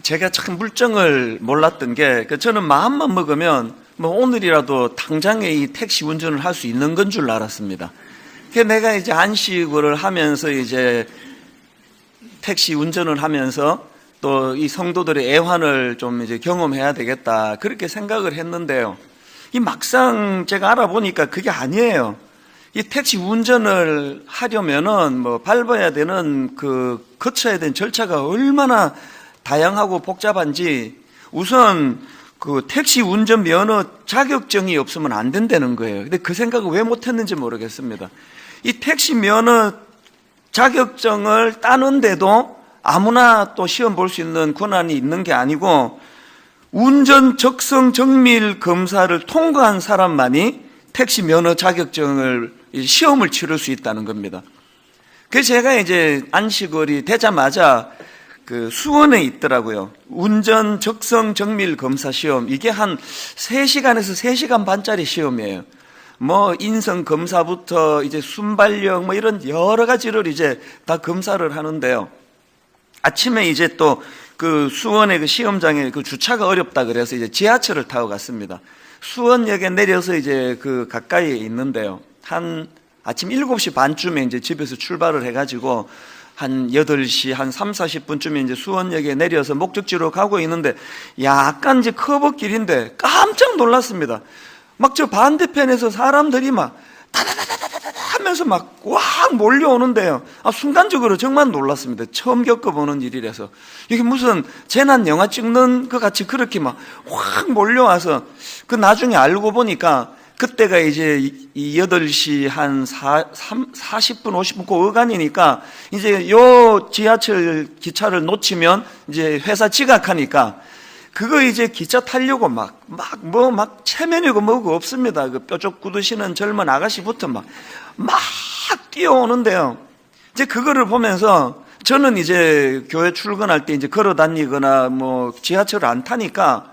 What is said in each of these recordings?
제가 참 물정을 몰랐던 게, 저는 마음만 먹으면 뭐 오늘이라도 당장에 이 택시 운전을 할 수 있는 건 줄 알았습니다. 내가 이제 안식을 하면서 이제 택시 운전을 하면서 또 이 성도들의 애환을 좀 이제 경험해야 되겠다, 그렇게 생각을 했는데요. 이 막상 제가 알아보니까 그게 아니에요. 이 택시 운전을 하려면은 뭐 밟아야 되는 거쳐야 되는 절차가 얼마나 다양하고 복잡한지, 우선 그 택시 운전 면허 자격증이 없으면 안 된다는 거예요. 근데 그 생각을 왜 못했는지 모르겠습니다. 이 택시 면허 자격증을 따는데도 아무나 또 시험 볼 수 있는 권한이 있는 게 아니고, 운전 적성 정밀 검사를 통과한 사람만이 택시 면허 자격증을 시험을 치를 수 있다는 겁니다. 그래서 제가 이제 안식월이 되자마자 그 수원에 있더라고요. 운전 적성 정밀 검사 시험. 이게 한 3시간에서 3시간 반짜리 시험이에요. 뭐 인성 검사부터 이제 순발력 뭐 이런 여러 가지를 이제 다 검사를 하는데요. 아침에 이제 또 그 수원의 그 시험장에 그 주차가 어렵다 그래서 이제 지하철을 타고 갔습니다. 수원역에 내려서 이제 그 가까이에 있는데요. 한 아침 7시 반쯤에 이제 집에서 출발을 해가지고 한 8시, 한 3, 40분쯤에 이제 수원역에 내려서 목적지로 가고 있는데, 약간 이제 커브길인데 깜짝 놀랐습니다. 막 저 반대편에서 사람들이 막 다다다다다다 하면서 막 꽉 몰려오는데요. 순간적으로 정말 놀랐습니다. 처음 겪어보는 일이라서. 이게 무슨 재난 영화 찍는 것 같이 그렇게 막 확 몰려와서, 그 나중에 알고 보니까 그때가 이제 8시 한 40분, 50분 그 어간이니까, 이제 요 지하철 기차를 놓치면 이제 회사 지각하니까, 그거 이제 기차 타려고 막 체면이고 뭐고 없습니다. 그 뾰족 굳으시는 젊은 아가씨부터 막 뛰어오는데요. 이제 그거를 보면서 저는 이제 교회 출근할 때 이제 걸어 다니거나 뭐 지하철을 안 타니까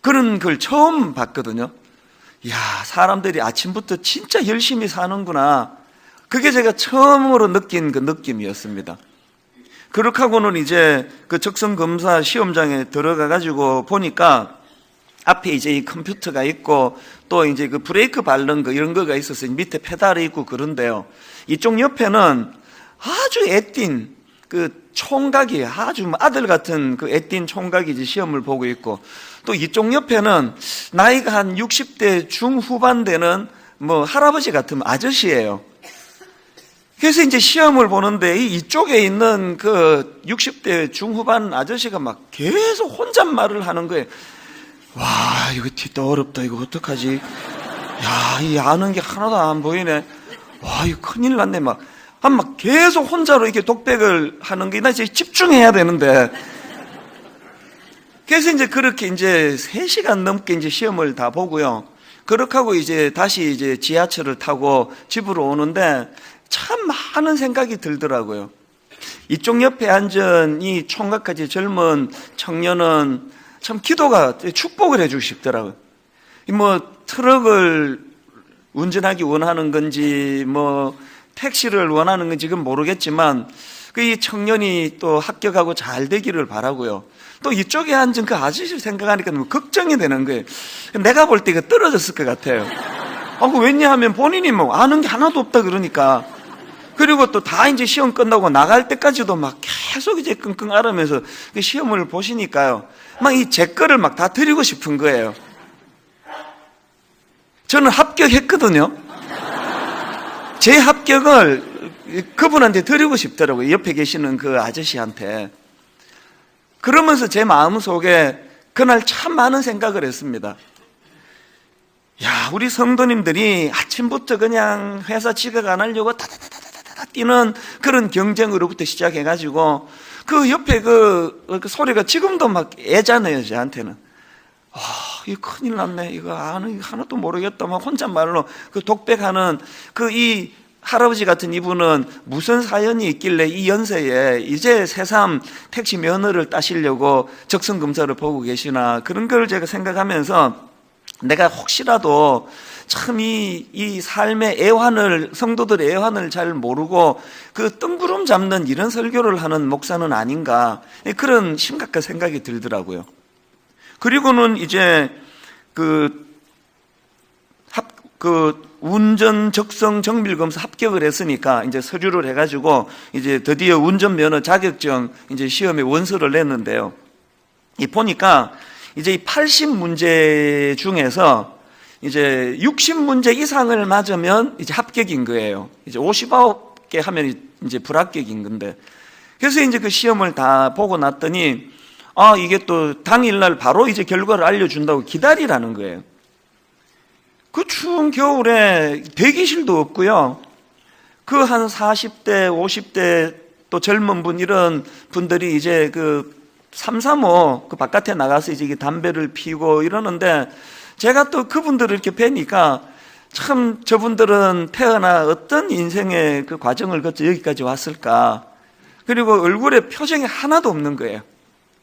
그런 걸 처음 봤거든요. 이야, 사람들이 아침부터 진짜 열심히 사는구나. 그게 제가 처음으로 느낀 그 느낌이었습니다. 그렇게 하고는 이제 그 적성검사 시험장에 들어가가지고 보니까 앞에 이제 이 컴퓨터가 있고, 또 이제 그 브레이크 밟는 거 이런 거가 있어서 밑에 페달이 있고 그런데요. 이쪽 옆에는 아주 애띤 그 총각이, 아주 아들 같은 그 애띤 총각이 이제 시험을 보고 있고, 또 이쪽 옆에는 나이가 한 60대 중후반 되는 뭐 할아버지 같은 아저씨예요. 그래서 이제 시험을 보는데 이쪽에 있는 그 60대 중후반 아저씨가 막 계속 혼잣말을 하는 거예요. 와, 이거 진짜 어렵다. 이거 어떡하지? 야, 이 아는 게 하나도 안 보이네. 와, 이거 큰일 났네. 막 계속 혼자로 이렇게 독백을 하는 게, 나 이제 집중해야 되는데. 그래서 이제 그렇게 이제 3시간 넘게 이제 시험을 다 보고요. 그렇게 하고 이제 다시 이제 지하철을 타고 집으로 오는데, 참 많은 생각이 들더라고요. 이쪽 옆에 앉은 이 총각까지 젊은 청년은 참 기도가 축복을 해주고 싶더라고요. 뭐 트럭을 운전하기 원하는 건지 뭐 택시를 원하는 건지 그건 모르겠지만, 이 청년이 또 합격하고 잘 되기를 바라고요. 또 이쪽에 앉은 그 아저씨를 생각하니까 너무 걱정이 되는 거예요. 내가 볼 때 이거 떨어졌을 것 같아요. 왜냐하면 본인이 뭐 아는 게 하나도 없다 그러니까. 그리고 또 다 이제 시험 끝나고 나갈 때까지도 막 계속 이제 끙끙 앓으면서 시험을 보시니까요. 막 이 제 거를 막 다 드리고 싶은 거예요. 저는 합격했거든요. 제 합격을 그분한테 드리고 싶더라고요. 옆에 계시는 그 아저씨한테. 그러면서 제 마음속에 그날 참 많은 생각을 했습니다. 야, 우리 성도님들이 아침부터 그냥 회사 지각 안 하려고 다다다다다다 뛰는 그런 경쟁으로부터 시작해가지고, 그 옆에 그 소리가 지금도 막 애잖아요, 저한테는. 이거 큰일 났네. 이거 하나도 모르겠다. 막 혼잣말로 그 독백하는 이 할아버지 같은 이분은 무슨 사연이 있길래 이 연세에 이제 새삼 택시 면허를 따시려고 적성검사를 보고 계시나, 그런 걸 제가 생각하면서 내가 혹시라도 참 이 삶의 애환을, 성도들의 애환을 잘 모르고 그 뜬구름 잡는 이런 설교를 하는 목사는 아닌가, 그런 심각한 생각이 들더라고요. 그리고는 이제 운전 적성 정밀검사 합격을 했으니까 이제 서류를 해가지고 이제 드디어 운전면허 자격증 이제 시험에 원서를 냈는데요. 보니까 이제 이 80문제 중에서 이제 60문제 이상을 맞으면 이제 합격인 거예요. 이제 59개 하면 이제 불합격인 건데. 그래서 이제 그 시험을 다 보고 났더니, 이게 또 당일날 바로 이제 결과를 알려준다고 기다리라는 거예요. 그 추운 겨울에 대기실도 없고요. 그 한 40대, 50대 또 젊은 분, 이런 분들이 이제 그 335 그 바깥에 나가서 이제 담배를 피우고 이러는데, 제가 또 그분들을 이렇게 뵈니까 참 저분들은 태어나 어떤 인생의 그 과정을 거쳐 여기까지 왔을까. 그리고 얼굴에 표정이 하나도 없는 거예요.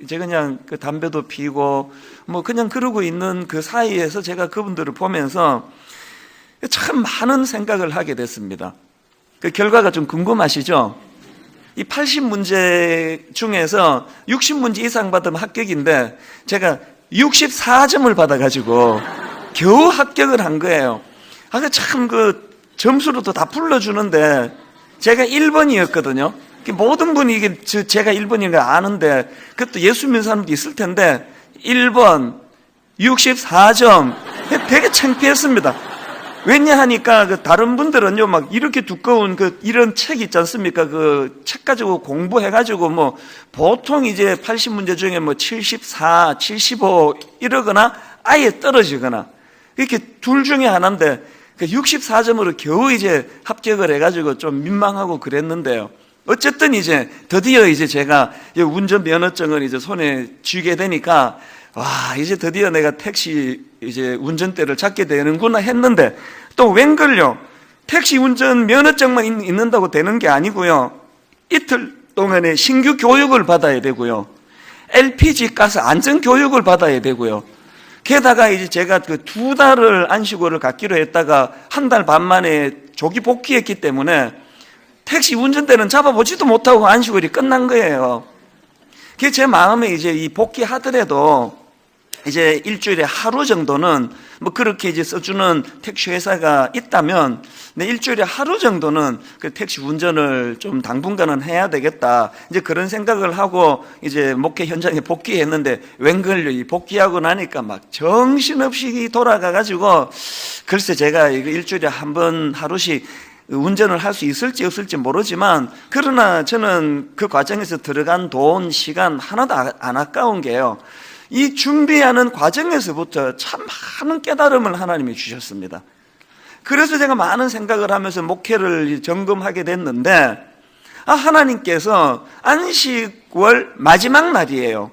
이제 그냥 그 담배도 피우고 뭐 그냥 그러고 있는 그 사이에서 제가 그분들을 보면서 참 많은 생각을 하게 됐습니다. 그 결과가 좀 궁금하시죠? 이 80문제 중에서 60문제 이상 받으면 합격인데 제가 64점을 받아가지고 겨우 합격을 한 거예요. 참 그 점수로도 다 불러주는데 제가 1번이었거든요. 모든 분이 이게 제가 1번인 거 아는데, 그것도 예수 믿는 사람도 있을 텐데 1번 64점 되게 창피했습니다. 왜냐 하니까 그 다른 분들은요 막 이렇게 두꺼운 이런 책 있지 않습니까? 그 책 가지고 공부해가지고 뭐 보통 이제 80문제 중에 뭐 74, 75 이러거나 아예 떨어지거나 이렇게 둘 중에 하나인데 64점으로 겨우 이제 합격을 해가지고 좀 민망하고 그랬는데요. 어쨌든 이제 드디어 이제 제가 운전 면허증을 이제 손에 쥐게 되니까, 와, 이제 드디어 내가 택시 이제 운전대를 잡게 되는구나 했는데, 또 웬걸요, 택시 운전 면허증만 있는다고 되는 게 아니고요, 이틀 동안에 신규 교육을 받아야 되고요, LPG 가스 안전 교육을 받아야 되고요, 게다가 이제 제가 그 2달을 안식월을 갖기로 했다가 1달 반 만에 조기 복귀했기 때문에 택시 운전대는 잡아보지도 못하고 안식월이 끝난 거예요. 그게 제 마음에 이제 이 복귀하더라도 이제 일주일에 하루 정도는 뭐 그렇게 이제 써주는 택시 회사가 있다면 일주일에 하루 정도는 그 택시 운전을 좀 당분간은 해야 되겠다. 이제 그런 생각을 하고 이제 목회 현장에 복귀했는데 웬걸요, 이 복귀하고 나니까 막 정신없이 돌아가가지고 글쎄 제가 이거 일주일에 한 번 하루씩 운전을 할 수 있을지 없을지 모르지만, 그러나 저는 그 과정에서 들어간 돈, 시간 하나도 안 아까운 게요, 이 준비하는 과정에서부터 참 많은 깨달음을 하나님이 주셨습니다. 그래서 제가 많은 생각을 하면서 목회를 점검하게 됐는데, 하나님께서 안식월 마지막 날이에요.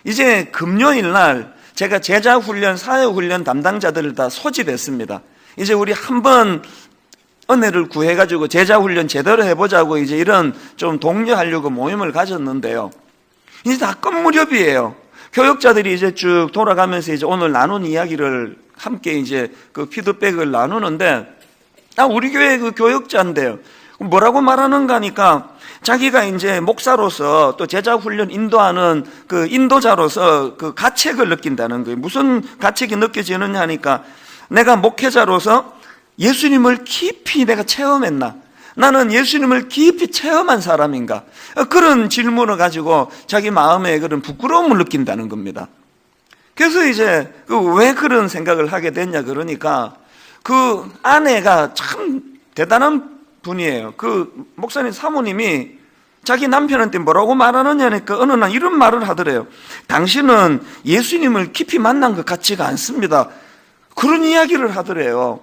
이제 금요일 날 제가 제자훈련, 사회훈련 담당자들을 다 소집했습니다. 이제 우리 한번 은혜를 구해가지고 제자훈련 제대로 해보자고 이제 이런 좀 독려하려고 모임을 가졌는데요. 이제 다 끝 무렵이에요. 교역자들이 이제 쭉 돌아가면서 이제 오늘 나눈 이야기를 함께 이제 그 피드백을 나누는데, 우리 교회 그 교역자인데요, 뭐라고 말하는가 하니까 자기가 이제 목사로서 또 제자훈련 인도하는 그 인도자로서 그 가책을 느낀다는 거예요. 무슨 가책이 느껴지느냐 하니까, 내가 목회자로서 예수님을 깊이 내가 체험했나? 나는 예수님을 깊이 체험한 사람인가? 그런 질문을 가지고 자기 마음에 그런 부끄러움을 느낀다는 겁니다. 그래서 이제 왜 그런 생각을 하게 됐냐 그러니까, 그 아내가 참 대단한 분이에요. 그 목사님 사모님이 자기 남편한테 뭐라고 말하느냐니까 어느 날 이런 말을 하더래요. 당신은 예수님을 깊이 만난 것 같지가 않습니다. 그런 이야기를 하더래요.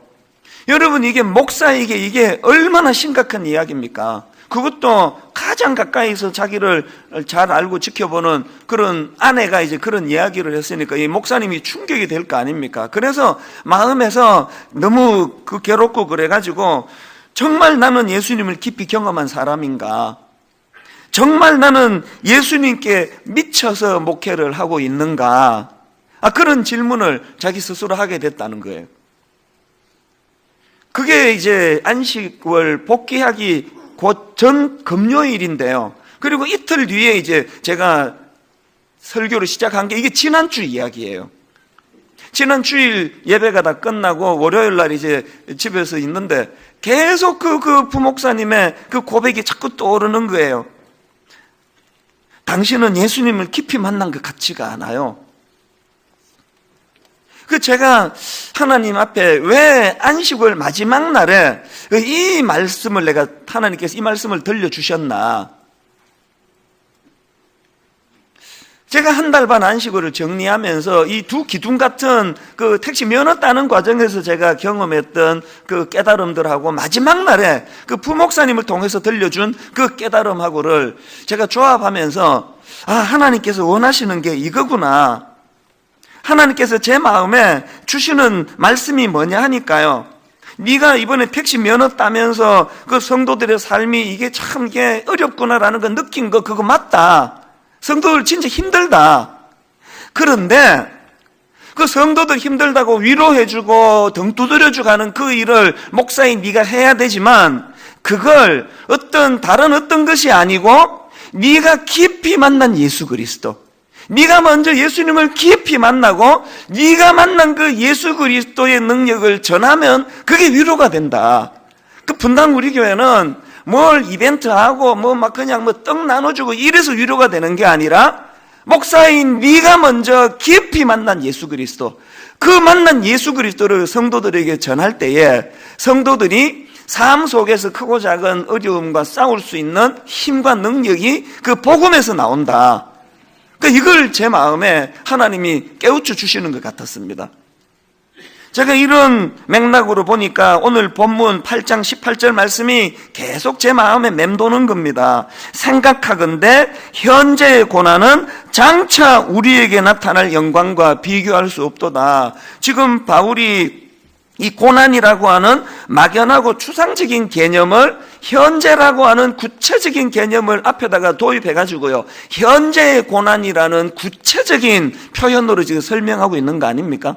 여러분, 이게 목사에게 이게 얼마나 심각한 이야기입니까? 그것도 가장 가까이서 자기를 잘 알고 지켜보는 그런 아내가 이제 그런 이야기를 했으니까 이 목사님이 충격이 될 거 아닙니까? 그래서 마음에서 너무 괴롭고 그래가지고, 정말 나는 예수님을 깊이 경험한 사람인가? 정말 나는 예수님께 미쳐서 목회를 하고 있는가? 그런 질문을 자기 스스로 하게 됐다는 거예요. 그게 이제 안식을 복귀하기 곧 전 금요일인데요. 그리고 이틀 뒤에 이제 제가 설교를 시작한 게 이게 지난주 이야기예요. 지난 주일 예배가 다 끝나고 월요일 날 이제 집에서 있는데 계속 그 부목사님의 그 고백이 자꾸 떠오르는 거예요. 당신은 예수님을 깊이 만난 것 같지가 않아요. 제가 하나님 앞에 왜 안식을 마지막 날에 이 말씀을 하나님께서 이 말씀을 들려주셨나. 제가 한 달 반 안식일을 정리하면서 이 두 기둥 같은 그 택시 면허 따는 과정에서 제가 경험했던 그 깨달음들하고 마지막 날에 그 부목사님을 통해서 들려준 그 깨달음하고를 제가 조합하면서 하나님께서 원하시는 게 이거구나. 하나님께서 제 마음에 주시는 말씀이 뭐냐 하니까요. 네가 이번에 택시 면허 따면서 그 성도들의 삶이 이게 참 이게 어렵구나라는 거 느낀 거 그거 맞다. 성도들 진짜 힘들다. 그런데 그 성도들 힘들다고 위로해주고 등 두드려주고 하는 그 일을 목사인 네가 해야 되지만 그걸 다른 어떤 것이 아니고 네가 깊이 만난 예수 그리스도, 네가 먼저 예수님을 깊이 만나고 네가 만난 그 예수 그리스도의 능력을 전하면 그게 위로가 된다. 분당 우리 교회는 뭘 이벤트하고 그냥 떡 나눠주고 이래서 위로가 되는 게 아니라 목사인 네가 먼저 깊이 만난 예수 그리스도, 그 만난 예수 그리스도를 성도들에게 전할 때에 성도들이 삶 속에서 크고 작은 어려움과 싸울 수 있는 힘과 능력이 그 복음에서 나온다. 이걸 제 마음에 하나님이 깨우쳐 주시는 것 같았습니다. 제가 이런 맥락으로 보니까 오늘 본문 8장 18절 말씀이 계속 제 마음에 맴도는 겁니다. 생각하건대 현재의 고난은 장차 우리에게 나타날 영광과 비교할 수 없도다. 지금 바울이 이 고난이라고 하는 막연하고 추상적인 개념을 현재라고 하는 구체적인 개념을 앞에다가 도입해가지고요, 현재의 고난이라는 구체적인 표현으로 지금 설명하고 있는 거 아닙니까?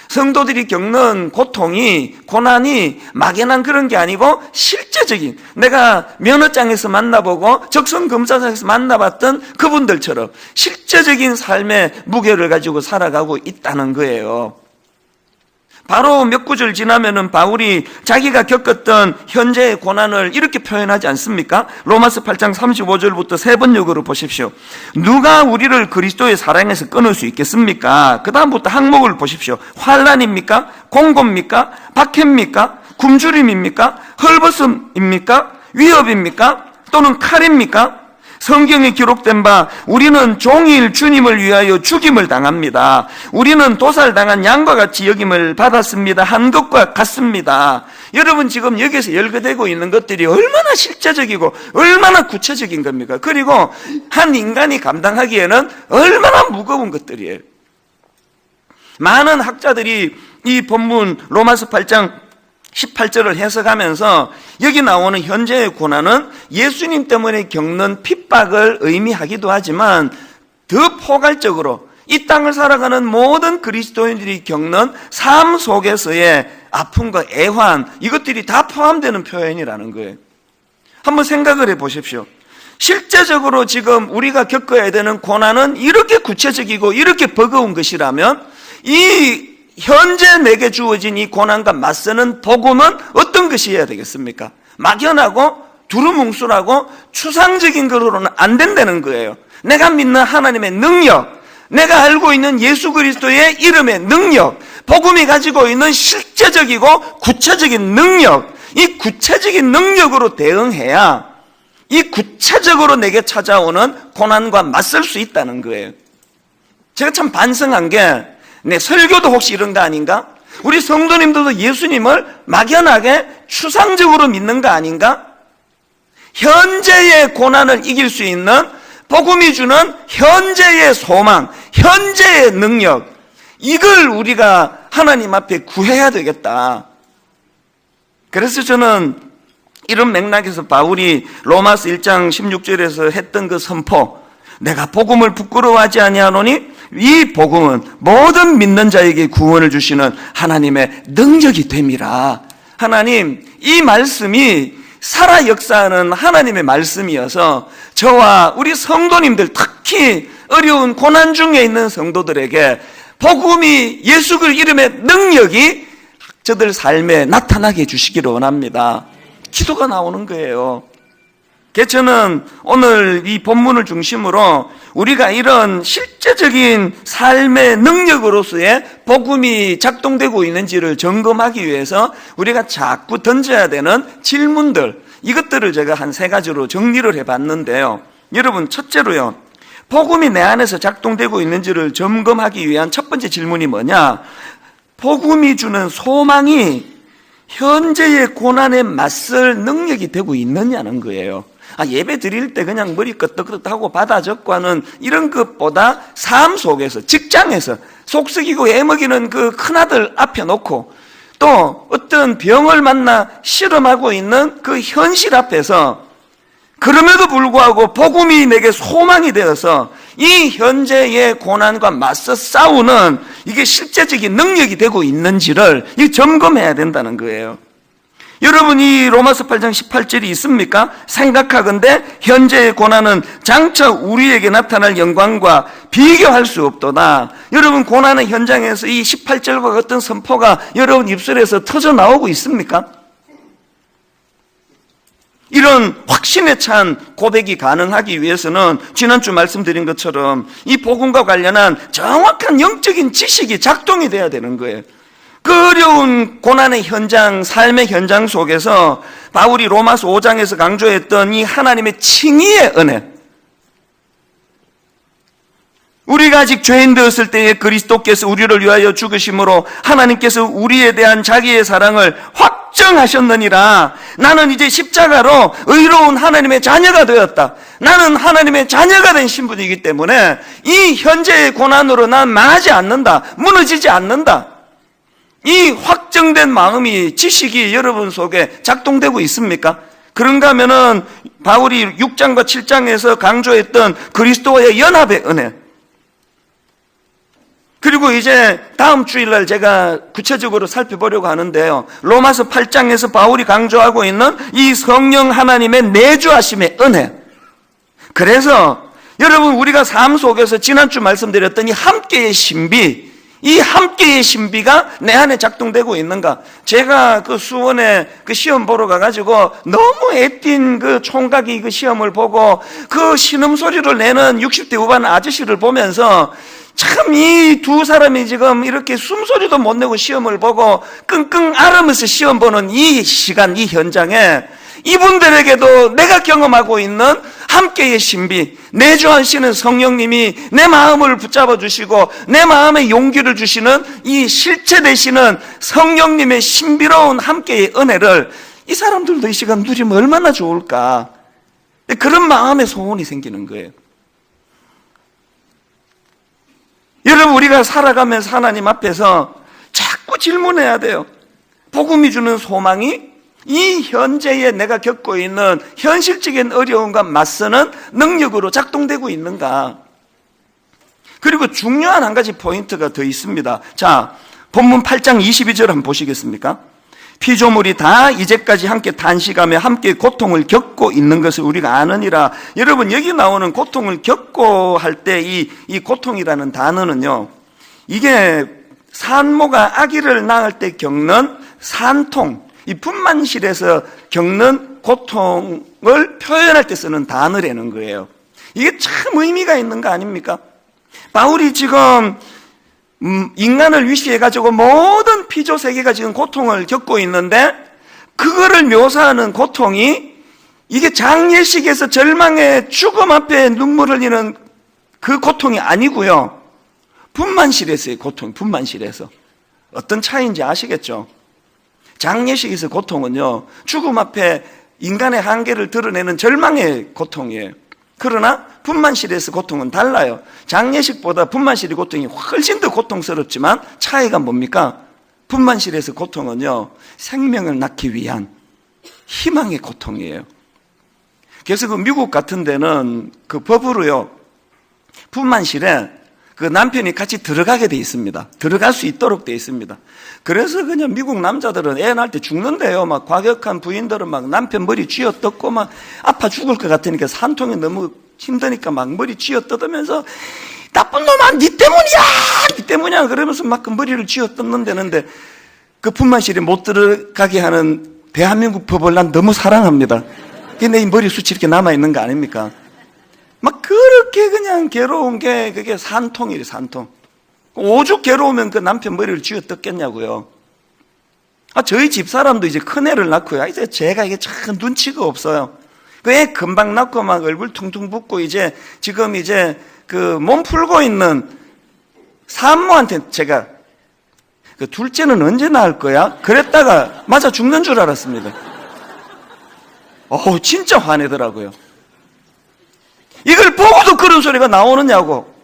성도들이 겪는 고통이, 고난이 막연한 그런 게 아니고 실제적인, 내가 면허장에서 만나보고 적성검사장에서 만나봤던 그분들처럼 실제적인 삶의 무게를 가지고 살아가고 있다는 거예요. 바로 몇 구절 지나면은 바울이 자기가 겪었던 현재의 고난을 이렇게 표현하지 않습니까? 로마서 8장 35절부터 세 번역으로 보십시오. 누가 우리를 그리스도의 사랑에서 끊을 수 있겠습니까? 그 다음부터 항목을 보십시오. 환난입니까? 공고입니까? 박해입니까? 굶주림입니까? 헐벗음입니까? 위협입니까? 또는 칼입니까? 성경에 기록된 바 우리는 종일 주님을 위하여 죽임을 당합니다. 우리는 도살당한 양과 같이 여김을 받았습니다. 한 것과 같습니다. 여러분 지금 여기서 열거되고 있는 것들이 얼마나 실제적이고 얼마나 구체적인 겁니까? 그리고 한 인간이 감당하기에는 얼마나 무거운 것들이에요. 많은 학자들이 이 본문 로마서 8장 18절을 해석하면서 여기 나오는 현재의 고난은 예수님 때문에 겪는 핍박을 의미하기도 하지만 더 포괄적으로 이 땅을 살아가는 모든 그리스도인들이 겪는 삶 속에서의 아픔과 애환, 이것들이 다 포함되는 표현이라는 거예요. 한번 생각을 해 보십시오. 실제적으로 지금 우리가 겪어야 되는 고난은 이렇게 구체적이고 이렇게 버거운 것이라면 이 현재 내게 주어진 이 고난과 맞서는 복음은 어떤 것이어야 되겠습니까? 막연하고 두루뭉술하고 추상적인 것으로는 안 된다는 거예요. 내가 믿는 하나님의 능력, 내가 알고 있는 예수 그리스도의 이름의 능력, 복음이 가지고 있는 실제적이고 구체적인 능력, 이 구체적인 능력으로 대응해야 이 구체적으로 내게 찾아오는 고난과 맞설 수 있다는 거예요. 제가 참 반성한 게 내 설교도 혹시 이런 거 아닌가? 우리 성도님들도 예수님을 막연하게 추상적으로 믿는 거 아닌가? 현재의 고난을 이길 수 있는 복음이 주는 현재의 소망, 현재의 능력, 이걸 우리가 하나님 앞에 구해야 되겠다. 그래서 저는 이런 맥락에서 바울이 로마서 1장 16절에서 했던 그 선포, 내가 복음을 부끄러워하지 아니하노니 이 복음은 모든 믿는 자에게 구원을 주시는 하나님의 능력이 됨이라. 하나님, 이 말씀이 살아 역사하는 하나님의 말씀이어서 저와 우리 성도님들, 특히 어려운 고난 중에 있는 성도들에게 복음이 예수 그 이름의 능력이 저들 삶에 나타나게 해주시기를 원합니다. 기도가 나오는 거예요. 저는 오늘 이 본문을 중심으로 우리가 이런 실제적인 삶의 능력으로서의 복음이 작동되고 있는지를 점검하기 위해서 우리가 자꾸 던져야 되는 질문들, 이것들을 제가 한 3가지로 정리를 해봤는데요. 여러분, 첫째로요, 복음이 내 안에서 작동되고 있는지를 점검하기 위한 첫 번째 질문이 뭐냐? 복음이 주는 소망이 현재의 고난에 맞설 능력이 되고 있느냐는 거예요. 예배 드릴 때 그냥 머리 끄덕끄덕하고 받아 적고 하는 이런 것보다 삶 속에서, 직장에서 속썩이고 애먹이는 그 큰아들 앞에 놓고 또 어떤 병을 만나 실험하고 있는 그 현실 앞에서 그럼에도 불구하고 복음이 내게 소망이 되어서 이 현재의 고난과 맞서 싸우는 이게 실제적인 능력이 되고 있는지를 점검해야 된다는 거예요. 여러분이 로마서 8장 18절이 있습니까? 생각하건대 현재의 고난은 장차 우리에게 나타날 영광과 비교할 수 없도다. 여러분, 고난의 현장에서 이 18절과 같은 선포가 여러분 입술에서 터져 나오고 있습니까? 이런 확신에 찬 고백이 가능하기 위해서는 지난주 말씀드린 것처럼 이 복음과 관련한 정확한 영적인 지식이 작동이 돼야 되는 거예요. 그 어려운 고난의 현장, 삶의 현장 속에서 바울이 로마서 5장에서 강조했던 이 하나님의 칭의의 은혜, 우리가 아직 죄인 되었을 때에 그리스도께서 우리를 위하여 죽으심으로 하나님께서 우리에 대한 자기의 사랑을 확정하셨느니라. 나는 이제 십자가로 의로운 하나님의 자녀가 되었다. 나는 하나님의 자녀가 된 신분이기 때문에 이 현재의 고난으로 난 망하지 않는다, 무너지지 않는다. 이 확정된 마음이, 지식이 여러분 속에 작동되고 있습니까? 그런가 하면은 바울이 6장과 7장에서 강조했던 그리스도와의 연합의 은혜, 그리고 이제 다음 주일날 제가 구체적으로 살펴보려고 하는데요, 로마서 8장에서 바울이 강조하고 있는 이 성령 하나님의 내주하심의 은혜. 그래서 여러분, 우리가 삶 속에서 지난주 말씀드렸던 이 함께의 신비, 이 함께의 신비가 내 안에 작동되고 있는가? 제가 그 수원에 그 시험 보러 가가지고 너무 애띤 그 총각이 그 시험을 보고 그 신음소리를 내는 60대 후반 아저씨를 보면서 참 이 두 사람이 지금 이렇게 숨소리도 못 내고 시험을 보고 끙끙 앓으면서 시험 보는 이 시간, 이 현장에 이분들에게도 내가 경험하고 있는 함께의 신비, 내주하시는 성령님이 내 마음을 붙잡아 주시고 내 마음에 용기를 주시는 이 실체 되시는 성령님의 신비로운 함께의 은혜를 이 사람들도 이 시간 누리면 얼마나 좋을까. 그런 마음의 소원이 생기는 거예요. 여러분, 우리가 살아가면서 하나님 앞에서 자꾸 질문해야 돼요. 복음이 주는 소망이 이 현재에 내가 겪고 있는 현실적인 어려움과 맞서는 능력으로 작동되고 있는가? 그리고 중요한 한 가지 포인트가 더 있습니다. 자, 본문 8장 22절 한번 보시겠습니까? 피조물이 다 이제까지 함께 탄식하며 함께 고통을 겪고 있는 것을 우리가 아느니라. 여러분, 여기 나오는 고통을 겪고 할 때 이 고통이라는 단어는요, 이게 산모가 아기를 낳을 때 겪는 산통, 이 분만실에서 겪는 고통을 표현할 때 쓰는 단어라는 거예요. 이게 참 의미가 있는 거 아닙니까? 바울이 지금 인간을 위시해가지고 모든 피조 세계가 지금 고통을 겪고 있는데, 그거를 묘사하는 고통이 이게 장례식에서 절망의 죽음 앞에 눈물 흘리는 그 고통이 아니고요, 분만실에서의 고통. 분만실에서 어떤 차이인지 아시겠죠? 장례식에서 고통은요, 죽음 앞에 인간의 한계를 드러내는 절망의 고통이에요. 그러나 분만실에서 고통은 달라요. 장례식보다 분만실의 고통이 훨씬 더 고통스럽지만 차이가 뭡니까? 분만실에서 고통은요, 생명을 낳기 위한 희망의 고통이에요. 그래서 그 미국 같은 데는 그 법으로요, 분만실에 그 남편이 같이 들어가게 돼 있습니다. 들어갈 수 있도록 돼 있습니다. 그래서 그냥 미국 남자들은 애 낳을 때 죽는데요. 막 과격한 부인들은 막 남편 머리 쥐어 뜯고 막 아파 죽을 것 같으니까 산통이 너무 힘드니까 막 머리 쥐어 뜯으면서 나쁜 놈아, 니 때문이야! 니 때문이야! 그러면서 막 그 머리를 쥐어 뜯는다는데 그 분만실에 못 들어가게 하는 대한민국 법을 난 너무 사랑합니다. 근데 이 머리숱이 이렇게 남아있는 거 아닙니까? 막 그렇게 그냥 괴로운 게 그게 산통이래, 산통. 오죽 괴로우면 그 남편 머리를 쥐어 뜯겠냐고요. 저희 집사람도 이제 큰애를 낳고요. 이제 제가 이게 참 눈치가 없어요. 그 애 금방 낳고 막 얼굴 퉁퉁 붓고 이제 지금 이제 그 몸 풀고 있는 산모한테 제가 그 둘째는 언제 낳을 거야? 그랬다가 맞아 죽는 줄 알았습니다. 진짜 화내더라고요. 이걸 보고도 그런 소리가 나오느냐고.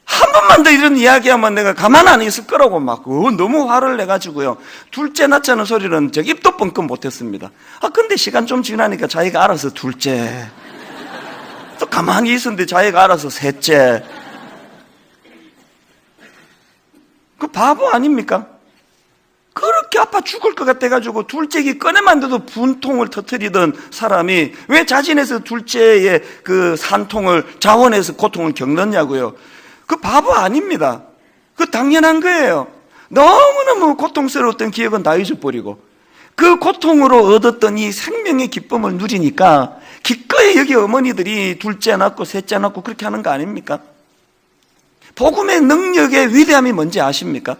한 번만 더 이런 이야기하면 내가 가만 안 있을 거라고 막 너무 화를 내가지고요. 둘째 낳자는 소리는 입도 뻥끗 못했습니다. 근데 시간 좀 지나니까 자기가 알아서 둘째, 또 가만히 있었는데 자기가 알아서 셋째. 그 바보 아닙니까? 그렇게 아파 죽을 것 같아가지고 둘째기 꺼내만 둬도 분통을 터뜨리던 사람이 왜 자진해서 둘째의 그 산통을 자원해서 고통을 겪느냐고요. 그 바보 아닙니다. 그 당연한 거예요. 너무너무 고통스러웠던 기억은 다 잊어버리고 그 고통으로 얻었던 이 생명의 기쁨을 누리니까 기꺼이 여기 어머니들이 둘째 낳고 셋째 낳고 그렇게 하는 거 아닙니까? 복음의 능력의 위대함이 뭔지 아십니까?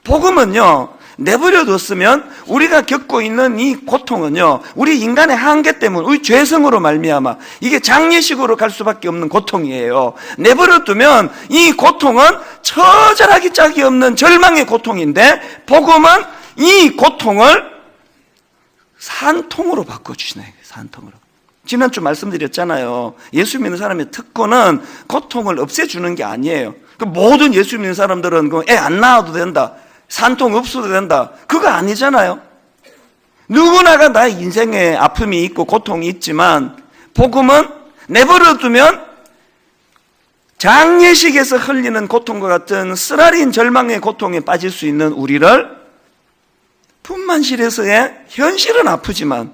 복음은요, 내버려뒀으면 우리가 겪고 있는 이 고통은요, 우리 인간의 한계 때문에, 우리 죄성으로 말미암아 이게 장례식으로 갈 수밖에 없는 고통이에요. 내버려두면 이 고통은 처절하기 짝이 없는 절망의 고통인데 복음은 이 고통을 산통으로 바꿔주시네. 산통으로. 지난주 말씀드렸잖아요. 예수 믿는 사람의 특권은 고통을 없애주는 게 아니에요. 모든 예수 믿는 사람들은 애 안 낳아도 된다, 산통 없어도 된다, 그거 아니잖아요. 누구나가 나의 인생에 아픔이 있고 고통이 있지만 복음은 내버려두면 장례식에서 흘리는 고통과 같은 쓰라린 절망의 고통에 빠질 수 있는 우리를 분만실에서의 현실은 아프지만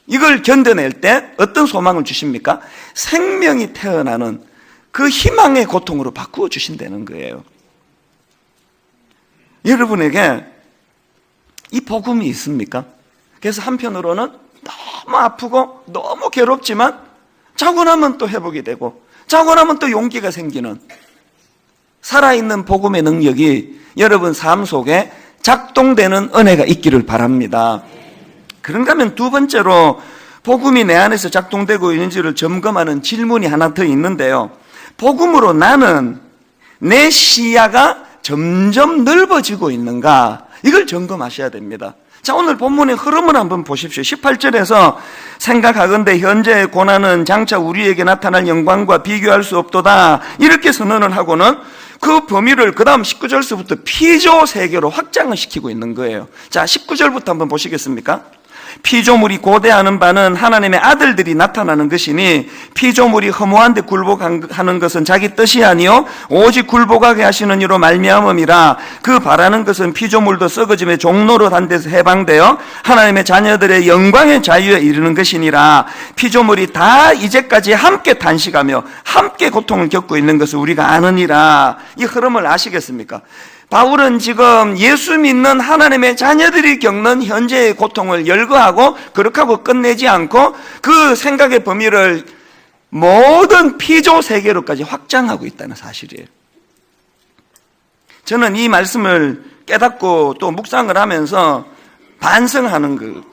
이걸 견뎌낼 때 어떤 소망을 주십니까? 생명이 태어나는 그 희망의 고통으로 바꾸어 주신다는 거예요. 여러분에게 이 복음이 있습니까? 그래서 한편으로는 너무 아프고 너무 괴롭지만 자고 나면 또 회복이 되고 자고 나면 또 용기가 생기는 살아있는 복음의 능력이 여러분 삶 속에 작동되는 은혜가 있기를 바랍니다. 그런가 하면 두 번째로 복음이 내 안에서 작동되고 있는지를 점검하는 질문이 하나 더 있는데요. 복음으로 나는 내 시야가 점점 넓어지고 있는가? 이걸 점검하셔야 됩니다. 자, 오늘 본문의 흐름을 한번 보십시오. 18절에서 생각하건대 현재의 고난은 장차 우리에게 나타날 영광과 비교할 수 없도다, 이렇게 선언을 하고는 그 범위를 그 다음 19절서부터 피조 세계로 확장을 시키고 있는 거예요. 자, 19절부터 한번 보시겠습니까? 피조물이 고대하는 바는 하나님의 아들들이 나타나는 것이니 피조물이 허무한데 굴복하는 것은 자기 뜻이 아니요 오직 굴복하게 하시는 이로 말미암음이라. 그 바라는 것은 피조물도 썩어짐의 종로로 단 데서 해방되어 하나님의 자녀들의 영광의 자유에 이르는 것이니라. 피조물이 다 이제까지 함께 단식하며 함께 고통을 겪고 있는 것을 우리가 아느니라. 이 흐름을 아시겠습니까? 바울은 지금 예수 믿는 하나님의 자녀들이 겪는 현재의 고통을 열거하고 그렇게 하고 끝내지 않고 그 생각의 범위를 모든 피조 세계로까지 확장하고 있다는 사실이에요. 저는 이 말씀을 깨닫고 또 묵상을 하면서 반성하는 것,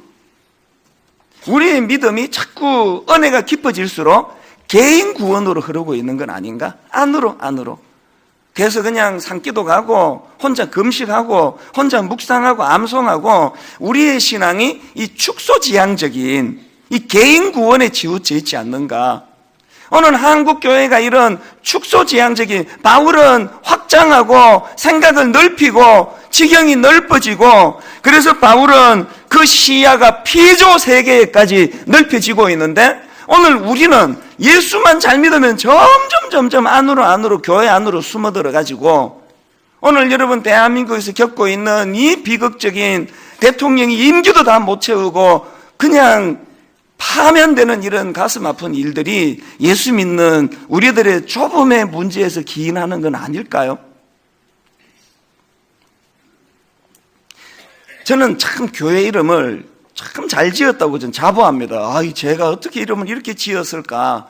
우리의 믿음이 자꾸 은혜가 깊어질수록 개인 구원으로 흐르고 있는 건 아닌가? 안으로. 그래서 그냥 산기도 가고 혼자 금식하고 혼자 묵상하고 암송하고 우리의 신앙이 이 축소지향적인 이 개인 구원에 치우쳐 있지 않는가. 오늘 한국교회가 이런 축소지향적인, 바울은 확장하고 생각을 넓히고 지경이 넓어지고, 그래서 바울은 그 시야가 피조 세계까지 넓혀지고 있는데 오늘 우리는 예수만 잘 믿으면 점점 안으로 교회 안으로 숨어 들어가지고 오늘 여러분 대한민국에서 겪고 있는 이 비극적인 대통령이 임기도 다 못 채우고 그냥 파면되는 이런 가슴 아픈 일들이 예수 믿는 우리들의 좁음의 문제에서 기인하는 건 아닐까요? 저는 참 교회 이름을 참 잘 지었다고 저는 자부합니다. 제가 어떻게 이름을 이렇게 지었을까?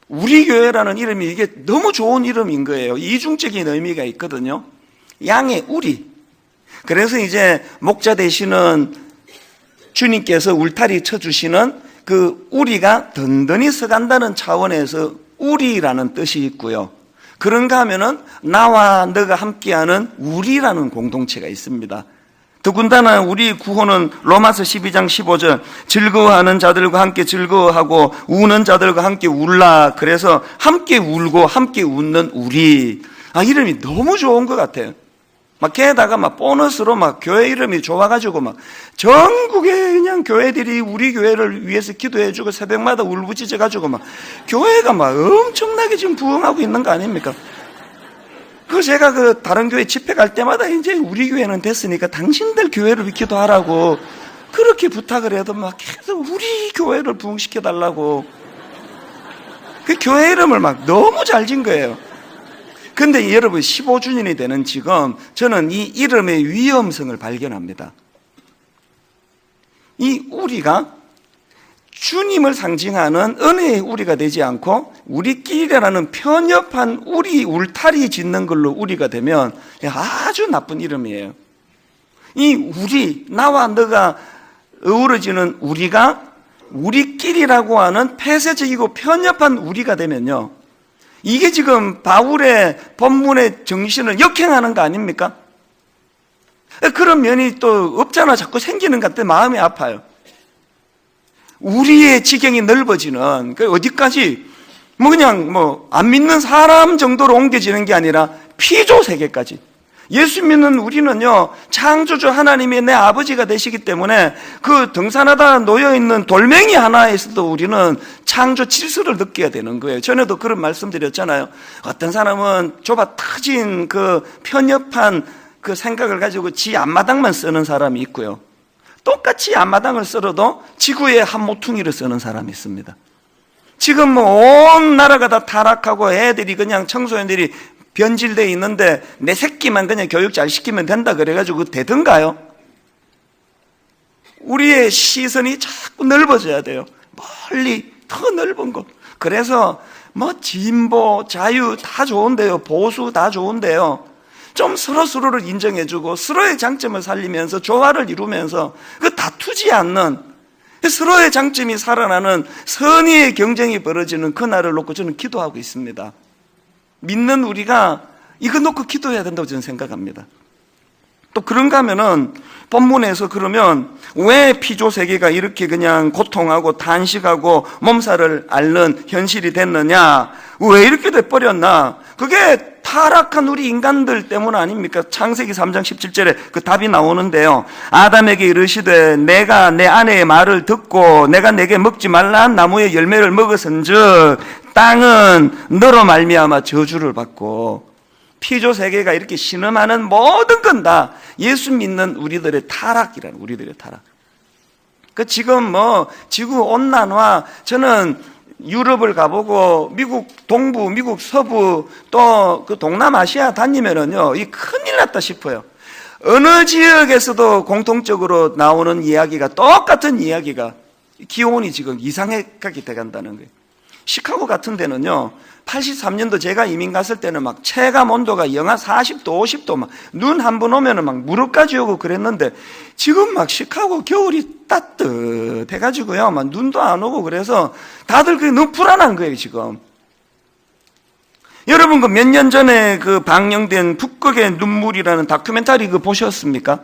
우리 교회라는 이름이 이게 너무 좋은 이름인 거예요. 이중적인 의미가 있거든요. 양의 우리. 그래서 이제 목자 되시는 주님께서 울타리 쳐주시는 그 우리가 든든히 서간다는 차원에서 우리라는 뜻이 있고요. 그런가 하면은 나와 너가 함께하는 우리라는 공동체가 있습니다. 더군다나 우리 구호는 로마서 12장 15절 즐거워하는 자들과 함께 즐거워하고 우는 자들과 함께 울라. 그래서 함께 울고 함께 웃는 우리. 이름이 너무 좋은 것 같아요. 게다가 보너스로 교회 이름이 좋아가지고 전국에 그냥 교회들이 우리 교회를 위해서 기도해주고 새벽마다 울부짖어가지고 교회가 엄청나게 지금 부흥하고 있는 거 아닙니까? 제가 다른 교회 집회 갈 때마다 이제 우리 교회는 됐으니까 당신들 교회를 기도하라고 그렇게 부탁을 해도 계속 우리 교회를 부흥시켜달라고 그 교회 이름을 너무 잘 진 거예요. 근데 여러분 15주년이 되는 지금 저는 이 이름의 위험성을 발견합니다. 이 우리가 주님을 상징하는 은혜의 우리가 되지 않고 우리끼리라는 편협한 우리 울타리 짓는 걸로 우리가 되면 아주 나쁜 이름이에요. 이 우리, 나와 너가 어우러지는 우리가 우리끼리라고 하는 폐쇄적이고 편협한 우리가 되면요, 이게 지금 바울의 본문의 정신을 역행하는 거 아닙니까? 그런 면이 또 없잖아. 자꾸 생기는 것 같아. 마음이 아파요. 우리의 지경이 넓어지는, 어디까지, 안 믿는 사람 정도로 옮겨지는 게 아니라 피조 세계까지. 예수 믿는 우리는요, 창조주 하나님이 내 아버지가 되시기 때문에 그 등산하다 놓여있는 돌멩이 하나에서도 우리는 창조 질서를 느껴야 되는 거예요. 전에도 그런 말씀 드렸잖아요. 어떤 사람은 좁아 터진 그 편협한 그 생각을 가지고 지 앞마당만 쓰는 사람이 있고요. 똑같이 앞마당을 썰어도 지구의 한 모퉁이를 쓰는 사람이 있습니다. 지금 온 나라가 다 타락하고 애들이 그냥 청소년들이 변질되어 있는데 내 새끼만 그냥 교육 잘 시키면 된다 그래가지고 되던가요? 우리의 시선이 자꾸 넓어져야 돼요. 멀리 더 넓은 곳. 그래서 진보, 자유 다 좋은데요. 보수 다 좋은데요. 좀 서로를 인정해주고 서로의 장점을 살리면서 조화를 이루면서 다투지 않는 서로의 장점이 살아나는 선의의 경쟁이 벌어지는 그날을 놓고 저는 기도하고 있습니다. 믿는 우리가 이거 놓고 기도해야 된다고 저는 생각합니다. 또 그런가 하면은 본문에서 그러면 왜 피조 세계가 이렇게 그냥 고통하고 탄식하고 몸살을 앓는 현실이 됐느냐? 왜 이렇게 돼버렸나? 그게 타락한 우리 인간들 때문 아닙니까? 창세기 3장 17절에 그 답이 나오는데요. 아담에게 이르시되 내가 내 아내의 말을 듣고 내가 내게 먹지 말라 한 나무의 열매를 먹었은즉 땅은 너로 말미암아 저주를 받고. 피조 세계가 이렇게 신음하는 모든 건 다 예수 믿는 우리들의 타락이라는, 우리들의 타락. 지금 지구 온난화, 저는 유럽을 가보고 미국 동부, 미국 서부 또 그 동남아시아 다니면은요, 이 큰일 났다 싶어요. 어느 지역에서도 공통적으로 나오는 이야기가, 똑같은 이야기가 기온이 지금 이상하게 돼간다는 거예요. 시카고 같은 데는요, 83년도 제가 이민 갔을 때는 체감 온도가 영하 40도, 50도, 눈 한 번 오면은 무릎까지 오고 그랬는데, 지금 시카고 겨울이 따뜻해가지고요, 눈도 안 오고 그래서 다들 그게 너무 불안한 거예요, 지금. 여러분, 몇 년 전에 방영된 북극의 눈물이라는 다큐멘터리 보셨습니까?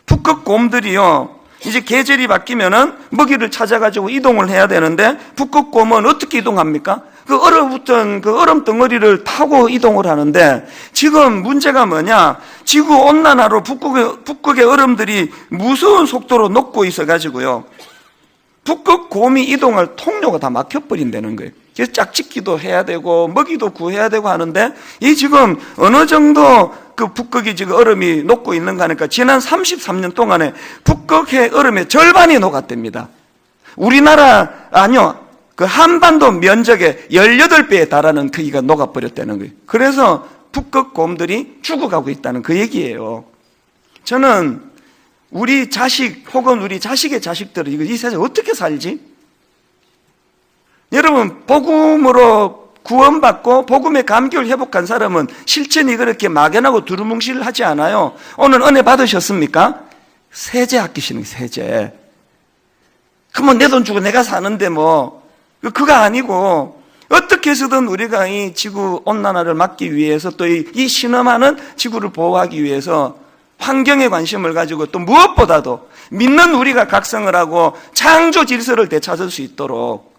북극 곰들이요, 이제 계절이 바뀌면은 먹이를 찾아가지고 이동을 해야 되는데 북극곰은 어떻게 이동합니까? 얼어붙은 얼음 덩어리를 타고 이동을 하는데 지금 문제가 뭐냐? 지구 온난화로 북극의 얼음들이 무서운 속도로 녹고 있어가지고요. 북극 곰이 이동할 통로가 다 막혀버린다는 거예요. 그래서 짝짓기도 해야 되고 먹이도 구해야 되고 하는데 이 지금 어느 정도 그 북극이 지금 얼음이 녹고 있는가 하니까 지난 33년 동안에 북극의 얼음의 절반이 녹았답니다. 우리나라 아니요. 그 한반도 면적의 18배에 달하는 크기가 녹아버렸다는 거예요. 그래서 북극 곰들이 죽어가고 있다는 그 얘기예요. 저는 우리 자식 혹은 우리 자식의 자식들은 이 세상에 어떻게 살지? 여러분, 복음으로 구원받고 복음의 감격을 회복한 사람은 실천이 그렇게 막연하고 두루뭉실 하지 않아요. 오늘 은혜 받으셨습니까? 세제 아끼시는 거예요, 세제. 그러면 내 돈 주고 내가 사는데 뭐 그거 아니고 어떻게 해서든 우리가 이 지구 온난화를 막기 위해서 또 이 신음하는 지구를 보호하기 위해서 환경에 관심을 가지고 또 무엇보다도 믿는 우리가 각성을 하고 창조 질서를 되찾을 수 있도록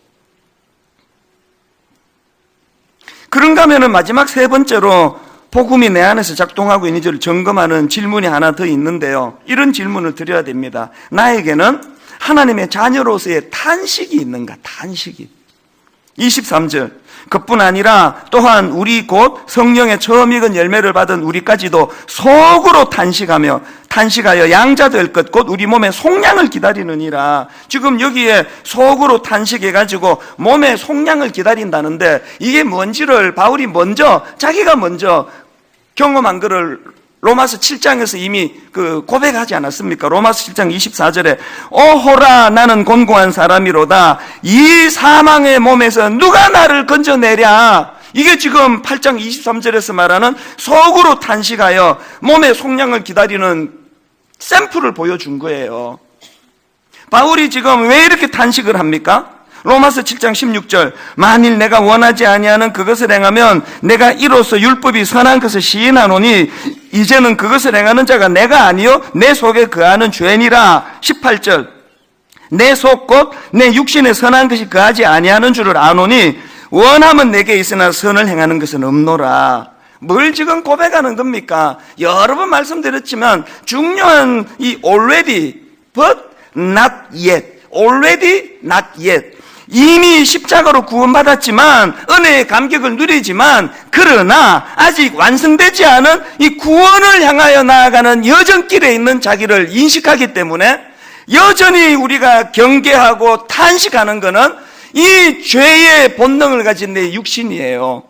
그런가 하면은 마지막 세 번째로 복음이 내 안에서 작동하고 있는지를 점검하는 질문이 하나 더 있는데요. 이런 질문을 드려야 됩니다. 나에게는 하나님의 자녀로서의 탄식이 있는가? 탄식이. 23절. 그뿐 아니라 또한 우리 곧 성령의 처음 익은 열매를 받은 우리까지도 속으로 탄식하여 양자 될 것 곧 우리 몸의 속량을 기다리느니라. 지금 여기에 속으로 탄식해가지고 몸의 속량을 기다린다는데 이게 뭔지를 바울이 자기가 먼저 경험한 거를 로마서 7장에서 이미 고백하지 않았습니까? 로마서 7장 24절에 오호라 나는 곤고한 사람이로다 이 사망의 몸에서 누가 나를 건져내랴. 이게 지금 8장 23절에서 말하는 속으로 탄식하여 몸의 속량을 기다리는 샘플을 보여준 거예요. 바울이 지금 왜 이렇게 탄식을 합니까? 로마서 7장 16절 만일 내가 원하지 아니하는 그것을 행하면 내가 이로써 율법이 선한 것을 시인하노니 이제는 그것을 행하는 자가 내가 아니요 내 속에 거하는 죄니라. 18절 내 속 곧 내 육신에 선한 것이 거하지 아니하는 줄을 아노니 원함은 내게 있으나 선을 행하는 것은 없노라. 뭘 지금 고백하는 겁니까? 여러 번 말씀드렸지만 중요한 이 already but not yet already not yet 이미 십자가로 구원받았지만 은혜의 감격을 누리지만 그러나 아직 완성되지 않은 이 구원을 향하여 나아가는 여정길에 있는 자기를 인식하기 때문에 여전히 우리가 경계하고 탄식하는 것은 이 죄의 본능을 가진 내 육신이에요.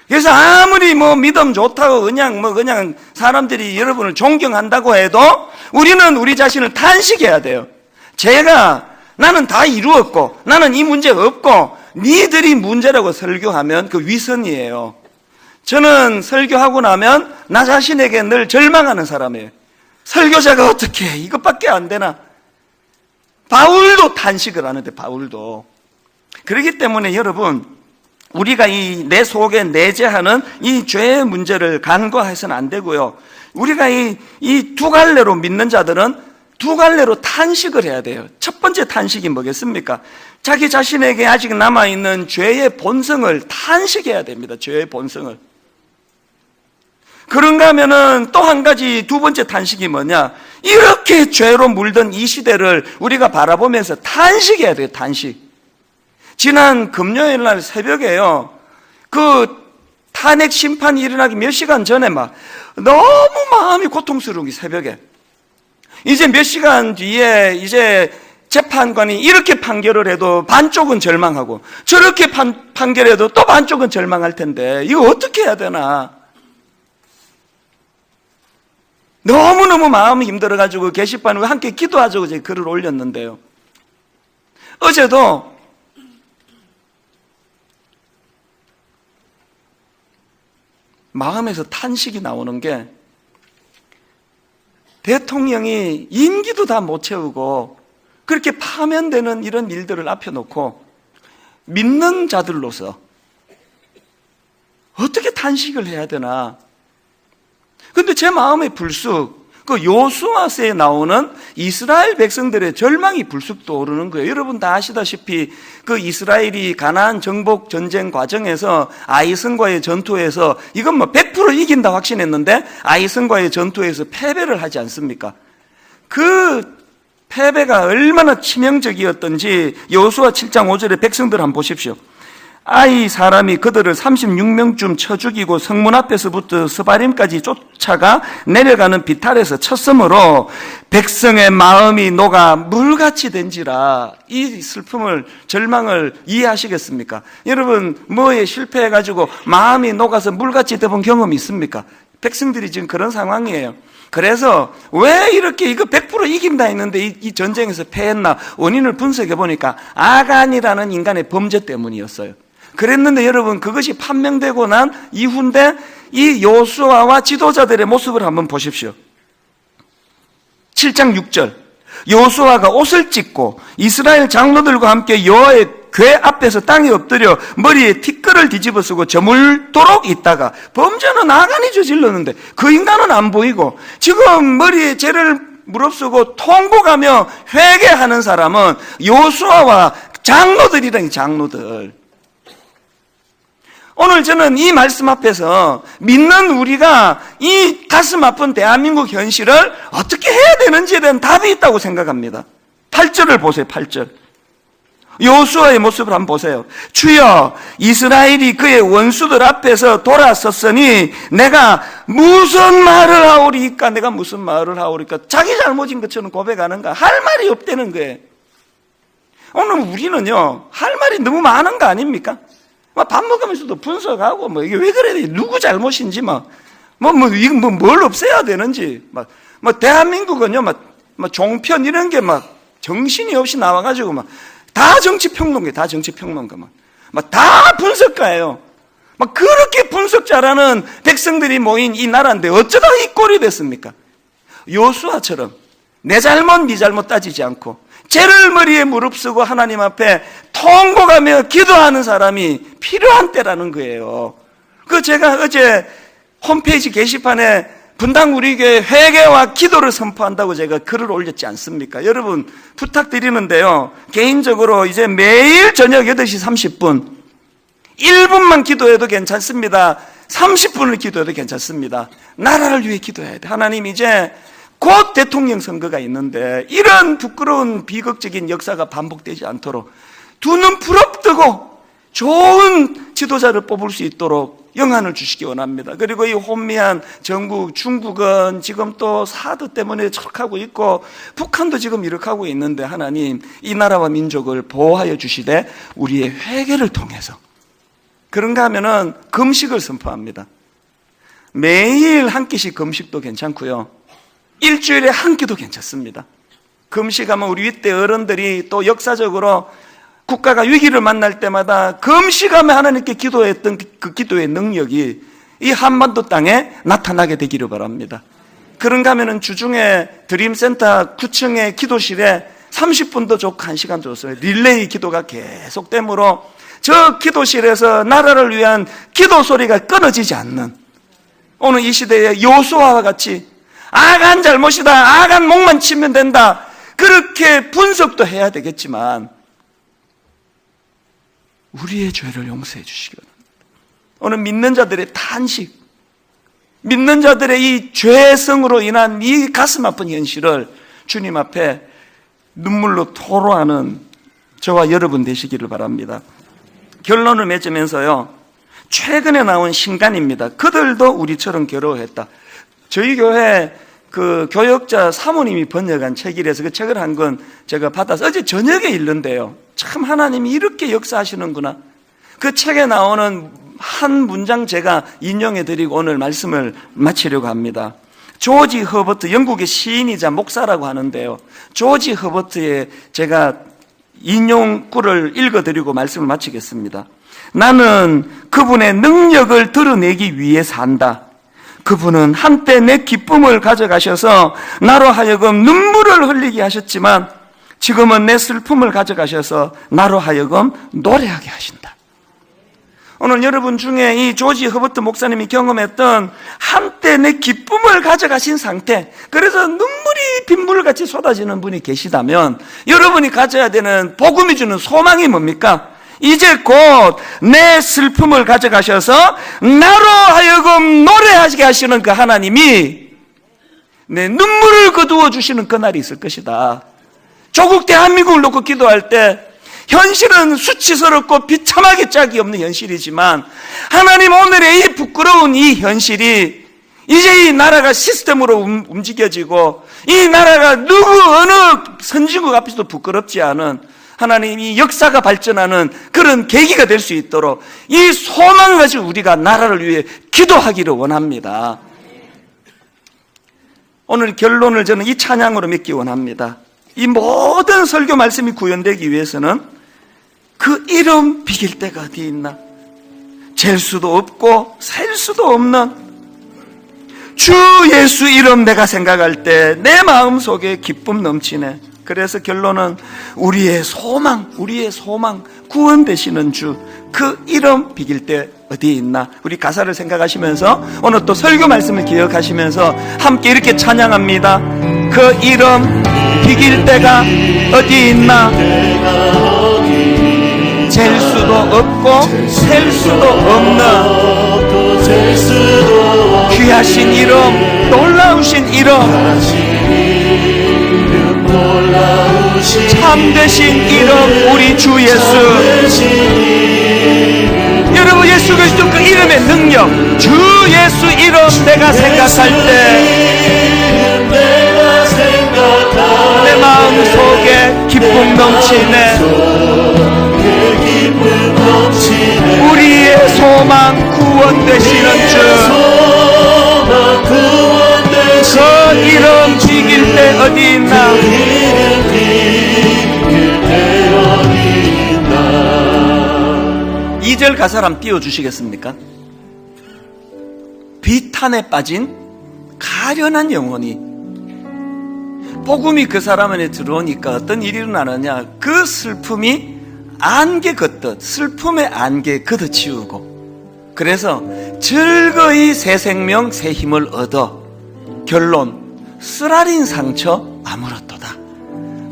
그래서 아무리 믿음 좋다고 그냥 사람들이 여러분을 존경한다고 해도 우리는 우리 자신을 탄식해야 돼요. 나는 다 이루었고 나는 이 문제가 없고 니들이 문제라고 설교하면 그 위선이에요. 저는 설교하고 나면 나 자신에게 늘 절망하는 사람이에요. 설교자가 어떻게 해? 이것밖에 안 되나? 바울도 탄식을 하는데 바울도. 그렇기 때문에 여러분 우리가 이 내 속에 내재하는 이 죄의 문제를 간과해서는 안 되고요. 우리가 이 두 갈래로 믿는 자들은 두 갈래로 탄식을 해야 돼요. 첫 번째 탄식이 뭐겠습니까? 자기 자신에게 아직 남아있는 죄의 본성을 탄식해야 됩니다. 죄의 본성을. 그런가 하면은 또 한 가지 두 번째 탄식이 뭐냐? 이렇게 죄로 물든 이 시대를 우리가 바라보면서 탄식해야 돼요. 탄식. 지난 금요일 날 새벽에요. 탄핵 심판이 일어나기 몇 시간 전에 너무 마음이 고통스러운 게 새벽에. 이제 몇 시간 뒤에 이제 재판관이 이렇게 판결을 해도 반쪽은 절망하고 저렇게 판결해도 또 반쪽은 절망할 텐데 이거 어떻게 해야 되나? 너무너무 마음이 힘들어가지고 게시판에 함께 기도하자고 제가 글을 올렸는데요. 어제도 마음에서 탄식이 나오는 게 대통령이 임기도 다 못 채우고 그렇게 파면되는 이런 일들을 앞에 놓고 믿는 자들로서 어떻게 탄식을 해야 되나? 근데 제 마음에 불쑥 여호수아서에 나오는 이스라엘 백성들의 절망이 불쑥 떠오르는 거예요. 여러분 다 아시다시피 이스라엘이 가나안 정복 전쟁 과정에서 아이성과의 전투에서 이건 100% 이긴다 확신했는데 아이성과의 전투에서 패배를 하지 않습니까? 패배가 얼마나 치명적이었던지 여호수아 7장 5절에 백성들 한번 보십시오. 아이 사람이 그들을 36명쯤 쳐 죽이고 성문 앞에서부터 스바림까지 쫓아가 내려가는 비탈에서 쳤으므로 백성의 마음이 녹아 물같이 된지라. 이 슬픔을, 절망을 이해하시겠습니까? 여러분, 뭐에 실패해가지고 마음이 녹아서 물같이 돼본 경험이 있습니까? 백성들이 지금 그런 상황이에요. 그래서 왜 이렇게 이거 100% 이긴다 했는데 이 전쟁에서 패했나? 원인을 분석해 보니까 아간이라는 인간의 범죄 때문이었어요. 그랬는데 여러분, 그것이 판명되고 난 이후인데 이 여호수아와 지도자들의 모습을 한번 보십시오. 7장 6절. 여호수아가 옷을 찢고 이스라엘 장로들과 함께 여호와의 궤 앞에서 땅에 엎드려 머리에 티끌을 뒤집어 쓰고 저물도록 있다가, 범죄는 아간이 저질렀는데 그 인간은 안 보이고 지금 머리에 죄를 무릅쓰고 통곡하며 회개하는 사람은 여호수아와 장로들이라니, 장로들. 오늘 저는 이 말씀 앞에서 믿는 우리가 이 가슴 아픈 대한민국 현실을 어떻게 해야 되는지에 대한 답이 있다고 생각합니다. 8절을 보세요. 8절. 여호수아의 모습을 한번 보세요. 주여, 이스라엘이 그의 원수들 앞에서 돌아섰으니 내가 무슨 말을 하오리까? 내가 무슨 말을 하오리까? 자기 잘못인 것처럼 고백하는가? 할 말이 없다는 거예요. 오늘 우리는요, 할 말이 너무 많은 거 아닙니까? 밥 먹으면서도 분석하고, 이게 왜 그래? 누구 잘못인지, 뭘 없애야 되는지, 대한민국은요, 종편 이런 게 정신이 없이 나와가지고, 다 정치평론가, 다 정치평론가, 다 분석가예요. 그렇게 분석 잘하는 백성들이 모인 이 나라인데 어쩌다 이 꼴이 됐습니까? 여호수아처럼 내 잘못, 네 잘못 따지지 않고 죄를 머리에 무릅쓰고 하나님 앞에 통곡하며 기도하는 사람이 필요한 때라는 거예요. 제가 어제 홈페이지 게시판에 분당 우리 교회 회개와 기도를 선포한다고 제가 글을 올렸지 않습니까? 여러분 부탁드리는데요, 개인적으로 이제 매일 저녁 8시 30분 1분만 기도해도 괜찮습니다. 30분을 기도해도 괜찮습니다. 나라를 위해 기도해야 돼. 하나님, 이제 곧 대통령 선거가 있는데 이런 부끄러운 비극적인 역사가 반복되지 않도록 두 눈 부릅뜨고 좋은 지도자를 뽑을 수 있도록 영안을 주시기 원합니다. 그리고 이 혼미한 정국, 중국은 지금 또 사드 때문에 척하고 있고 북한도 지금 이렇게 하고 있는데, 하나님, 이 나라와 민족을 보호하여 주시되 우리의 회개를 통해서, 그런가 하면은 금식을 선포합니다. 매일 한 끼씩 금식도 괜찮고요, 일주일에 한 끼도 괜찮습니다. 금식하면 우리 윗대 어른들이 또 역사적으로 국가가 위기를 만날 때마다 금식하며 하나님께 기도했던 그 기도의 능력이 이 한반도 땅에 나타나게 되기를 바랍니다. 그런가 하면은 주중에 드림센터 9층의 기도실에 30분도 좋고 1시간 줬어요. 릴레이 기도가 계속되므로 저 기도실에서 나라를 위한 기도 소리가 끊어지지 않는, 오늘 이 시대의 여호수아와 같이 아간 잘못이다, 아간 목만 치면 된다, 그렇게 분석도 해야 되겠지만 우리의 죄를 용서해 주시기 바랍니다. 오늘 믿는 자들의 탄식, 믿는 자들의 이 죄성으로 인한 이 가슴 아픈 현실을 주님 앞에 눈물로 토로하는 저와 여러분 되시기를 바랍니다. 결론을 맺으면서요, 최근에 나온 신간입니다. 그들도 우리처럼 괴로워했다. 저희 교회 그 교역자 사모님이 번역한 책이라서 그 책을 한 권 제가 받아서 어제 저녁에 읽는데요, 참 하나님이 이렇게 역사하시는구나. 그 책에 나오는 한 문장 제가 인용해 드리고 오늘 말씀을 마치려고 합니다. 조지 허버트, 영국의 시인이자 목사라고 하는데요, 조지 허버트의 제가 인용구를 읽어드리고 말씀을 마치겠습니다. 나는 그분의 능력을 드러내기 위해 산다. 그분은 한때 내 기쁨을 가져가셔서 나로 하여금 눈물을 흘리게 하셨지만 지금은 내 슬픔을 가져가셔서 나로 하여금 노래하게 하신다. 오늘 여러분 중에 이 조지 허버트 목사님이 경험했던 한때 내 기쁨을 가져가신 상태, 그래서 눈물이 빗물같이 쏟아지는 분이 계시다면 여러분이 가져야 되는 복음이 주는 소망이 뭡니까? 이제 곧 내 슬픔을 가져가셔서 나로 하여금 노래하게 하시는 그 하나님이 내 눈물을 거두어 주시는 그날이 있을 것이다. 조국 대한민국을 놓고 기도할 때 현실은 수치스럽고 비참하게 짝이 없는 현실이지만 하나님 오늘의 이 부끄러운 이 현실이 이제 이 나라가 시스템으로 움직여지고 이 나라가 누구 어느 선진국 앞에서도 부끄럽지 않은 하나님이 역사가 발전하는 그런 계기가 될 수 있도록 이 소망을 가지고 우리가 나라를 위해 기도하기를 원합니다. 오늘 결론을 저는 이 찬양으로 맺기 원합니다. 이 모든 설교 말씀이 구현되기 위해서는 그 이름 비길 때가 어디 있나? 잴 수도 없고 셀 수도 없는 주 예수 이름 내가 생각할 때 내 마음속에 기쁨 넘치네. 그래서 결론은 우리의 소망 구원 되시는 주 그 이름 비길 때 어디 있나? 우리 가사를 생각하시면서 오늘 또 설교 말씀을 기억하시면서 함께 이렇게 찬양합니다. 그 이름 비길 때가 어디 있나? 잴 수도 없고 셀 수도 없는 귀하신 이름, 놀라우신 이름, 참되신 이름 우리 주 예수. 여러분 예수 그리스도 그 이름의 능력, 주 예수 이름 내가 생각할 때 내 마음속에 기쁨 넘치네. 우리의 소망 구원 되시는 주 그 이름 비길 때 어디 있나? 2절 가사를 한번 띄워주시겠습니까? 비탄에 빠진 가련한 영혼이 복음이 그 사람 안에 들어오니까 어떤 일이 일어나느냐? 그 슬픔이 안개 걷듯 슬픔의 안개 걷어치우고 그래서 즐거이 새 생명 새 힘을 얻어 결론 쓰라린 상처 아물었도다.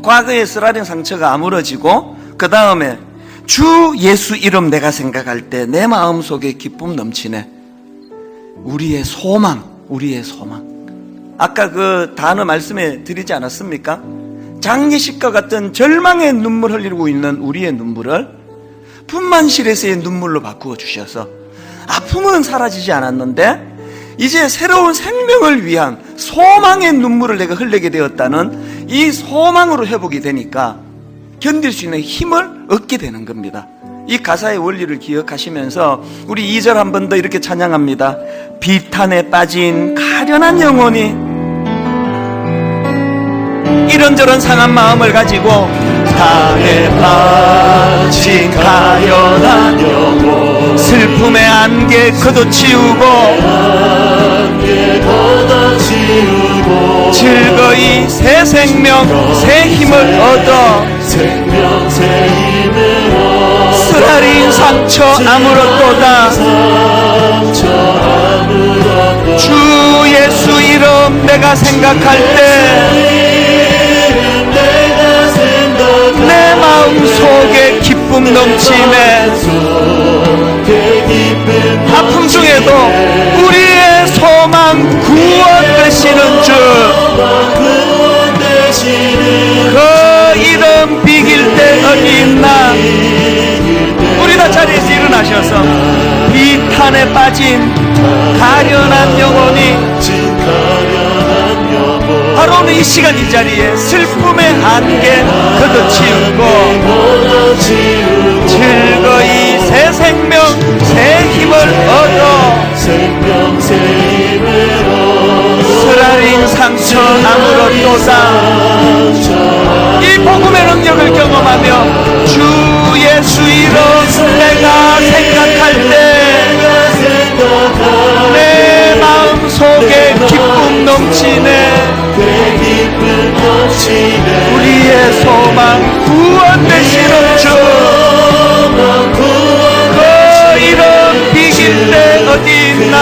과거의 쓰라린 상처가 아물어지고 그 다음에 주 예수 이름 내가 생각할 때 내 마음속에 기쁨 넘치네. 우리의 소망. 아까 그 단어 말씀해 드리지 않았습니까? 장례식과 같은 절망의 눈물 흘리고 있는 우리의 눈물을 분만실에서의 눈물로 바꾸어 주셔서 아픔은 사라지지 않았는데 이제 새로운 생명을 위한 소망의 눈물을 내가 흘리게 되었다는 이 소망으로 회복이 되니까 견딜 수 있는 힘을 얻게 되는 겁니다. 이 가사의 원리를 기억하시면서 우리 2절 한 번 더 이렇게 찬양합니다. 비탄에 빠진 가련한 영혼이 이런저런 상한 마음을 가지고 산에 빠진 가련한 영혼 슬픔의 안개 걷어치우고 즐거이 새 생명 새 힘을 얻어 쓰라린 상처 아물었도다. 주 예수 이름 내가 생각할 때 내 마음속에 기쁨 넘치네. 아픔 중에도 우리의 소망 구원 되시는 주 그 이름 비길 때 어디 있나? 우리 다 자리에서 일어나셔서 비탄에 빠진 가련한 영혼이 바로 오늘 이 시간 이 자리에 슬픔의 안개 걷어치우고 즐거이 새 생명 새 힘을 얻어 쓰라린 상처 아물었도다. 이 복음의 능력을 경험하며 주 예수 이름 내가 생각할 때 내 마음속에 기쁨 넘치네. 우리의 소망 구원 되시는 주 그 이름 비길 때 어디 있나?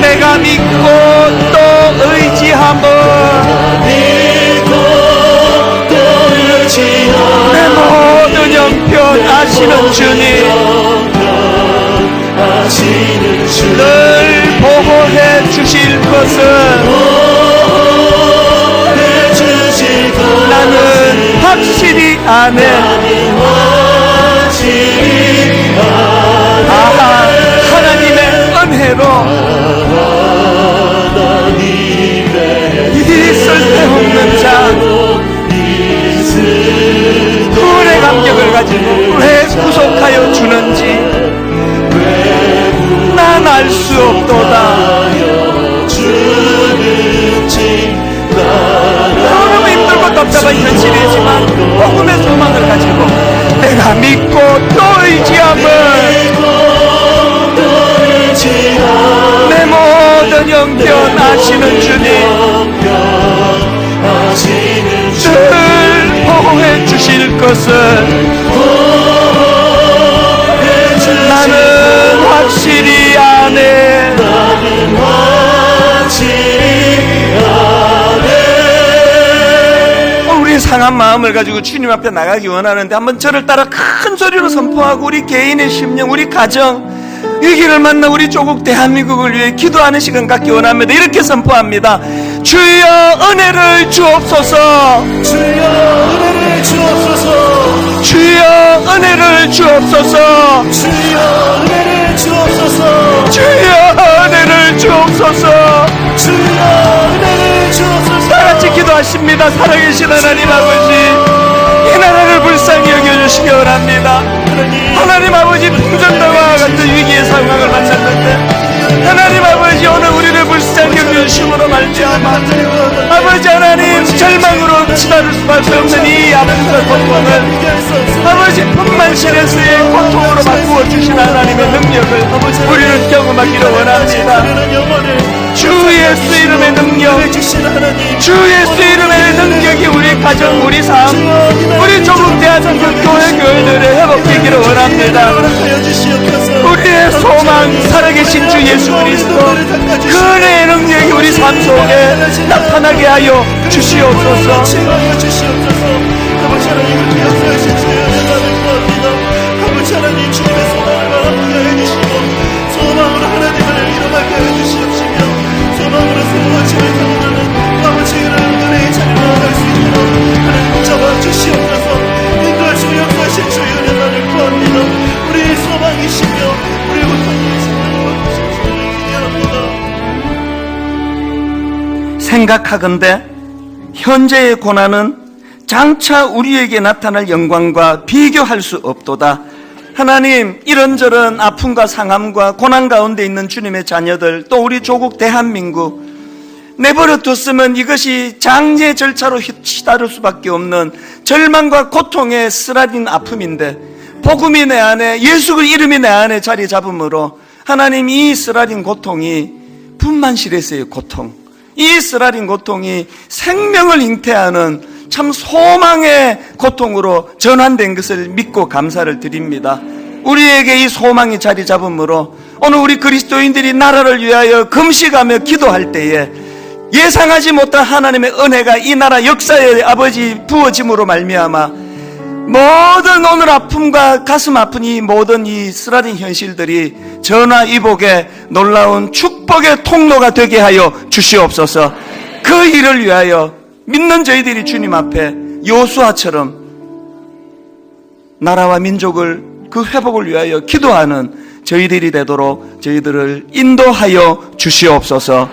내가 믿고 또 의지함은 내 모든 형편 아시는 주님 늘 보호해 주실 것은 확실히 아네. 아하, 하나님의 은혜로 있을 데 없는 자, 구원의 감격을 가지고 왜 구속하여 주는지 난 알 수 없도다. 너무 힘들고 답답한 현실이지만 복음의 소망을 가지고 내가 믿고 또 의지함을 내 모든 형편 아시는 주님 늘 보호해 주실 것을 나는 확실히 아네. 우리 상한 마음을 가지고 주님 앞에 나가기 원하는데 한번 저를 따라 큰 소리로 선포하고 우리 개인의 심령, 우리 가정, 위기를 만나 우리 조국 대한민국을 위해 기도하는 시간 갖기 원합니다. 이렇게 선포합니다. 주여 은혜를 주옵소서. 주여 은혜를 주옵소서. 주여 은혜를 주옵소서. 주여 은혜를 주옵소서. 주여 은혜를 주옵소서. 주여 은혜를 주옵소서. 다 같이 기도하십니다. 살아계신 하나님 아버지, 이 나라를 불쌍히 여겨주시기 원합니다. 하나님 아버지, 풍전당과 같은 위기의 상황을 만났는데 하나님 아버지, 오늘 우리를 불쌍히 여겨주심으로 말미암아 아버지 하나님, 절망으로 치달을 수밖에 없는 이 아픔과 고통을 아버지 분만실에서의 고통으로 바꾸어 주신 하나님의 능력을 우리는 경험하기를 원합니다. 주 예수 이름의 능력, 주 예수 이름의 능력이 우리 가정, 우리 삶, 우리 조국 대한민국 교회 교회들의 회복되기를 원합니다. 우리의 소망, 살아계신 주 예수 그리스도 그 은혜의 능력이 우리 삶 속에 나타나게 하여 주시옵소서. 아버지 하나님, 그 역사하신 주의 은혜를 구합니다. 아버지 하나님, 주님의 소망을 바라보게 해주시고 소망으로 하나님을 일어나게 해주시옵시며 소망으로 새로운 집을 사모하는 아버지의 은혜의 자리로 나갈 수 있도록 하나님 붙잡아 주시옵소서. 인도하시고 역사하신 주의 은혜를 구합니다. 우리의 소망이시며 우리의 고통이시며 생각하건대 현재의 고난은 장차 우리에게 나타날 영광과 비교할 수 없도다. 하나님, 이런저런 아픔과 상함과 고난 가운데 있는 주님의 자녀들, 또 우리 조국 대한민국 내버려 뒀으면 이것이 장제 절차로 치달을 수밖에 없는 절망과 고통의 쓰라린 아픔인데 복음이 내 안에, 예수 이름이 내 안에 자리 잡음으로 하나님, 이 쓰라린 고통이 분만실에서의 고통, 이 쓰라린 고통이 생명을 잉태하는 참 소망의 고통으로 전환된 것을 믿고 감사를 드립니다. 우리에게 이 소망이 자리 잡음으로 오늘 우리 그리스도인들이 나라를 위하여 금식하며 기도할 때에 예상하지 못한 하나님의 은혜가 이 나라 역사에 아버지 부어짐으로 말미암아 모든 오늘 아픔과 가슴 아픈 이 모든 이 쓰라린 현실들이 전화위복의 놀라운 축복의 통로가 되게 하여 주시옵소서. 그 일을 위하여 믿는 저희들이 주님 앞에 요수아처럼 나라와 민족을 그 회복을 위하여 기도하는 저희들이 되도록 저희들을 인도하여 주시옵소서.